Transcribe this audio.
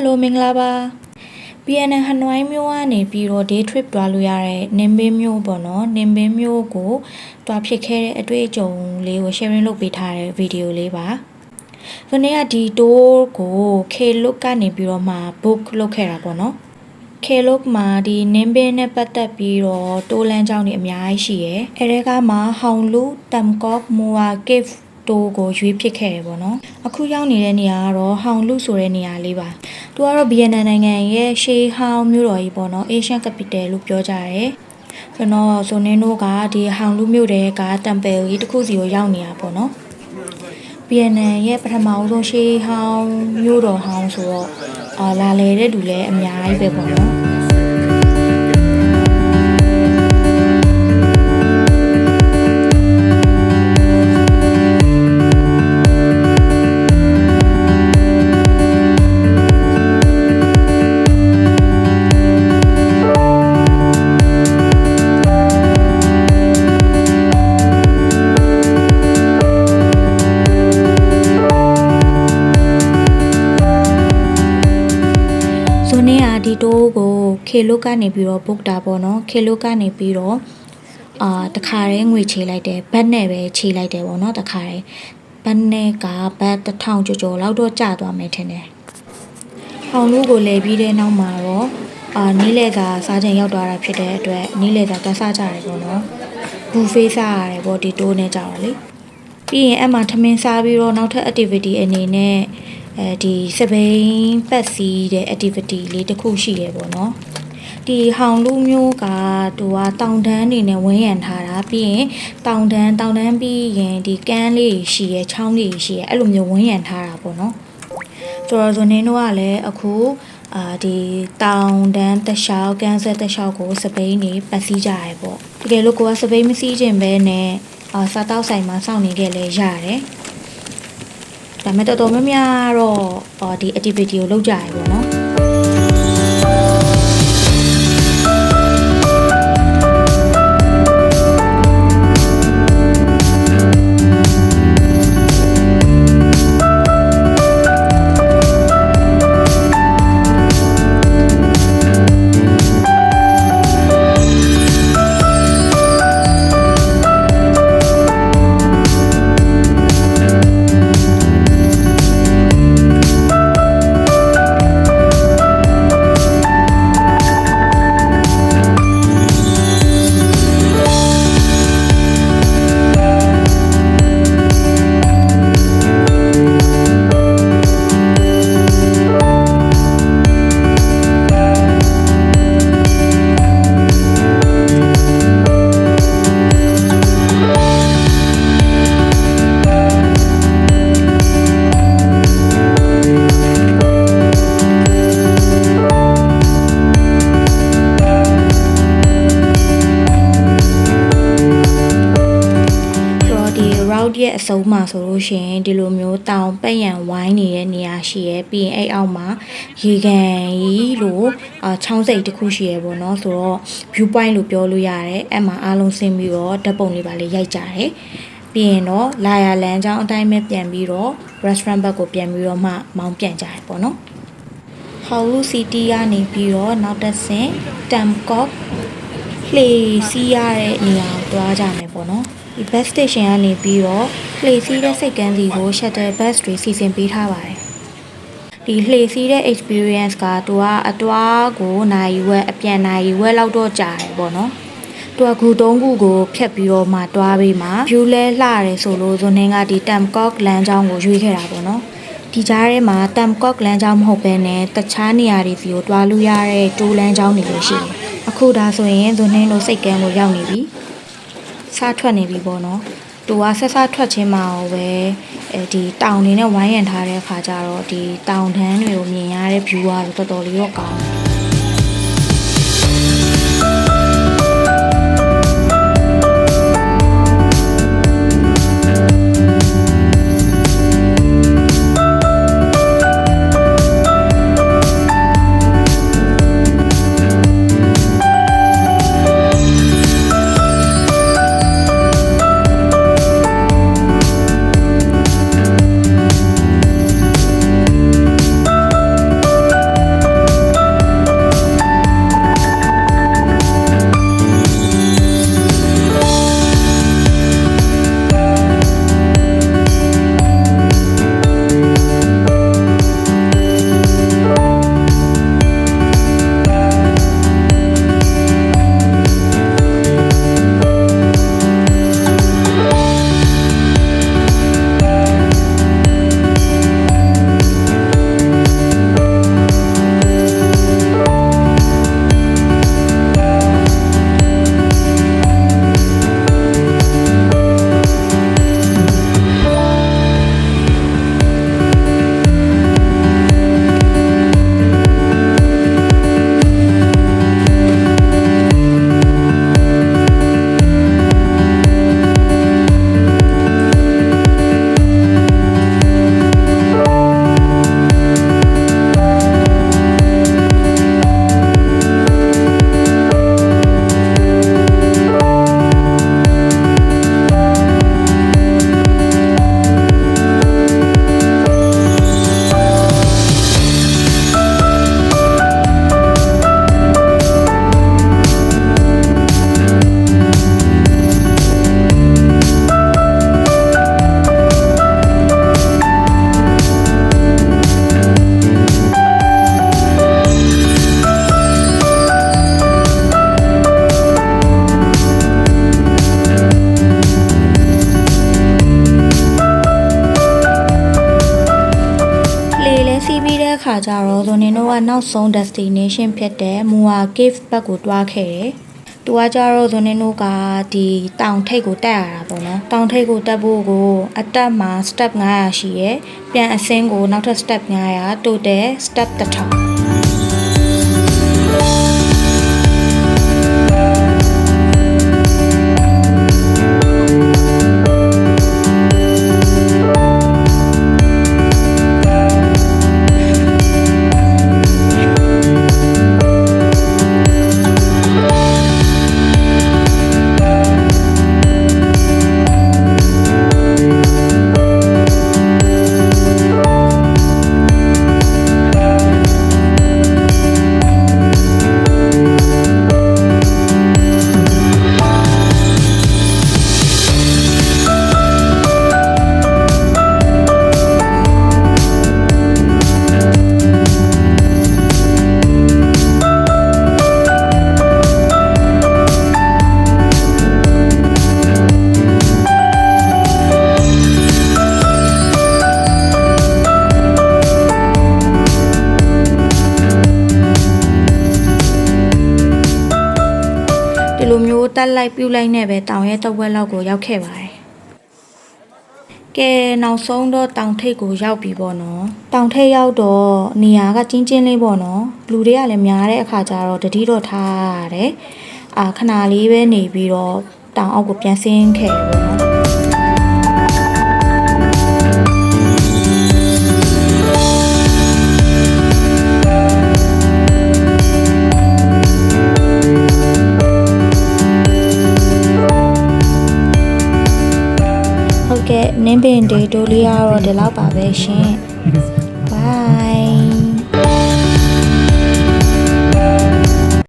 Hello မင်္ဂလာပါ PNN ဟနွိုင်းမြို့ကနေပြီးတော့ day trip သွားလို့ရတဲ့နင်ပင်းမြို့ပေါ့နော်နင်ပင်းမြို့ကိုသွားဖြစ်ခဲ့တဲ့အတွေ့အကြုံလေးကို sharing လုပ်ပေးထားတဲ့ video လေးပါဒီနေ့ကဒီ tour ကို Klook ကနေပြီးတော့မှ book လုပ်ခဲ့တာပေါ့နော် Klook မှာဒီနင်ပင်းနဲ့ပတ်သက်ပြီးတော့တိုးလန်းကြောင်းတွေအများကြီးရှိရယ်အဲဒီကမှဟောင်လူတမ်ကော့မိုဝါ cave တိုးကိုရွေးဖြစ်ခဲ့တယ်ပေါ့နော်အခုရောက်နေတဲ့နေရာကတော့ဟောင်လူဆိုတဲ့နေရာလေးပါသူကတော့ဗီယက်နမ်နိုင်ငံရဲ့ရှေးဟောင်းမြို့တော်ကြီးပေါ့နော် Asian Capital လို့ပြောကြတယ်ကျွန်တော်ဆိုနင်းတို့ကဒီဟောင်လူမြို့တဲ့က temple ကြီးတစ်ခုစီကိုရောက်နေတာပေါ့နော်ဗီယက်နမ်ရဲ့ပထမဆုံးရှေးဟောင်းမြို့တော်ဟောင်းဆိုတော့လာလေတဲ့လူလည်းအများကြီးပဲပေါ့နော်ဒီတိုးကို Klook ကနေပြီးတော့ book တာပေါ့နော် Klook ကနေပြီးတော့တခါတည်းငွေချေလိုက်တယ်ဘတ်နဲ့ပဲချေလိုက်တယ်ပေါ့နော်တခါတည်းဘတ်နဲ့ကဘတ်1000ကျော်လောက်တော့ကျသွားမယ်ထင်တယ်ဟောင်လူကိုလဲပြီးတဲ့နောက်မှာတော့နီးလေသာစားချိန်ရောက်သွားတာဖြစ်တဲ့အတွက်နီးလေသာကစားကြရတယ်ပေါ့နော်ဘူဖေးစားရတယ်ပေါ့ဒီတိုးနဲ့ကြတော့လေပြီးရင်အဲ့မှာထမင်းစားပြီးတော့နောက်ထပ် activity အနေနဲ့ဒီစပိန်ပတ်စီးတဲ့ activity လေးတစ်ခုရှိရပေါ့နော်ဒီဟောင်လူမျိုးကသူကတောင်တန်းနေနဲ့ဝန်းရံထားတာပြီးရင်တောင်တန်းပြီးရင်ဒီကမ်းလေးရှိရချောင်းလေးရှိရအဲ့လိုမျိုးဝန်းရံထားတာပေါ့နော်ဆိုနေတော့ကလည်းအခုဒီတောင်တန်းတခြားကမ်းဆက်တခြားကိုစပိန်နေပတ်စီးကြရပေါ့တကယ်လို့ကိုကစပိန်မစီးခြင်းပဲနဲ့စားတောက်ဆိုင်မှာစောင့်နေခဲ့လဲရတယ်ဒါပေမဲ့တော်တော်များများတော့ဒီ activity ကိုလုပ်ကြရပေါ့နော်ရဲ့အစုံမှာဆိုလို့ရှိရင်ဒီလိုမျိုးတောင်ပတ်ရန်ဝိုင်းနေတဲ့နေရာရှိရဲပြီးရင်အဲ့အောက်မှာရေကန်ကြီးလို့ချောင်းစိတ်တစ်ခုရှိရဲပေါ့နော်ဆိုတော့ view point လို့ပြောလို့ရတယ်အဲ့မှာအားလုံးဆင်းပြီးတော့ဓာတ်ပုံလေးပါလေးရိုက်ကြတယ်ပြီးရင်တော့လာရလမ်းကြောင်းအတိုင်းပဲပြန်ပြီးတော့ restaurant ဘက်ကိုပြန်ပြီးတော့မှမောင်းပြန်ကြတယ်ပေါ့နော်ဟောင်လူစီတီကနေပြီးတော့နောက်တစ်ဆင့်တမ်ကော့လှေစီးရတဲ့နေရာကိုသွားကြမယ်ပေါ့နော်ဒီ bus station ကနေပြီးတော့လှေစီးတဲ့စိတ်ကမ်းစီကို shuttle bus တွေစီစဉ်ပေးထားပါတယ်ဒီလှေစီးတဲ့ experience ကသူကအတွားကိုနိုင်ဝက်အပြန်နိုင်ဝက်လောက်တော့ကြာတယ်ပေါ့နော်သူကဂူ3ခုကိုဖြတ်ပြီးတော့မှတွားပေးမှာ view လဲလှတယ်ဆိုလို့ဇွန်နင်းကဒီ Tamcock လမ်းကြောင်းကိုရွေးခဲ့တာပေါ့နော်ဒီကြားထဲမှာ Tamcock လမ်းကြောင်းမဟုတ်ဘဲနဲ့တခြားနေရာတွေစီကိုတွားလို့ရတဲ့တိုးလမ်းကြောင်းတွေလည်းရှိတယ်အခုဒါဆိုရင်ဇွန်နင်းတို့စိတ်ကမ်းကိုရောက်နေပြီစားထွက်နေပြီပေါ့နော်သူကဆက်ထွက်ချင်းမှာပဲဒီတောင်တွေနဲ့ဝိုင်းရံထားတဲ့အခါကျတော့ဒီတောင်တန်းတွေကိုမြင်ရတဲ့ view ကတော့တော်တော်လေးတော့ကောင်းတယ် ကြတော့ဇွန်နေတို့ကနောက်ဆုံး destination ဖြစ်တဲ့မူဝါ cave ဘက်ကိုတွားခဲ့တယ်။သူကကြတော့ဇွန်နေတို့ကဒီတောင်ထိပ်ကိုတက်ရတာပေါ့နော်။တောင်ထိပ်ကိုတက်ဖို့ကိုအတက်မှာ step 900ရှိရယ်။ပြန်အဆင်းကိုနောက်ထပ် step 900 total step 1000ဒီလိုမျိုးတက်လိုက်ပြုတ်လိုက်နဲ့ပဲတောင်ရဲ့တစ်ဝက်လောက်ကိုရောက်ခဲ့ပါတယ်။ကဲနောက်ဆုံးတော့တောင်ထိပ်ကိုရောက်ပြီပေါ့နော်။တောင်ထိပ်ရောက်တော့နေရာကကျင်းလေးပေါ့နော်။လူတွေကလည်းများတဲ့အခါကျတော့တတိတော့ထားရတယ်။ခဏလေးပဲနေပြီးတော့တောင်အောက်ကိုပြန်ဆင်းခဲ့ပေါ့နော်။ဟုတ်ကဲ့နင်းပင်ဒေတိုလေးကတော့ဒီလောက်ပါပဲရှင်။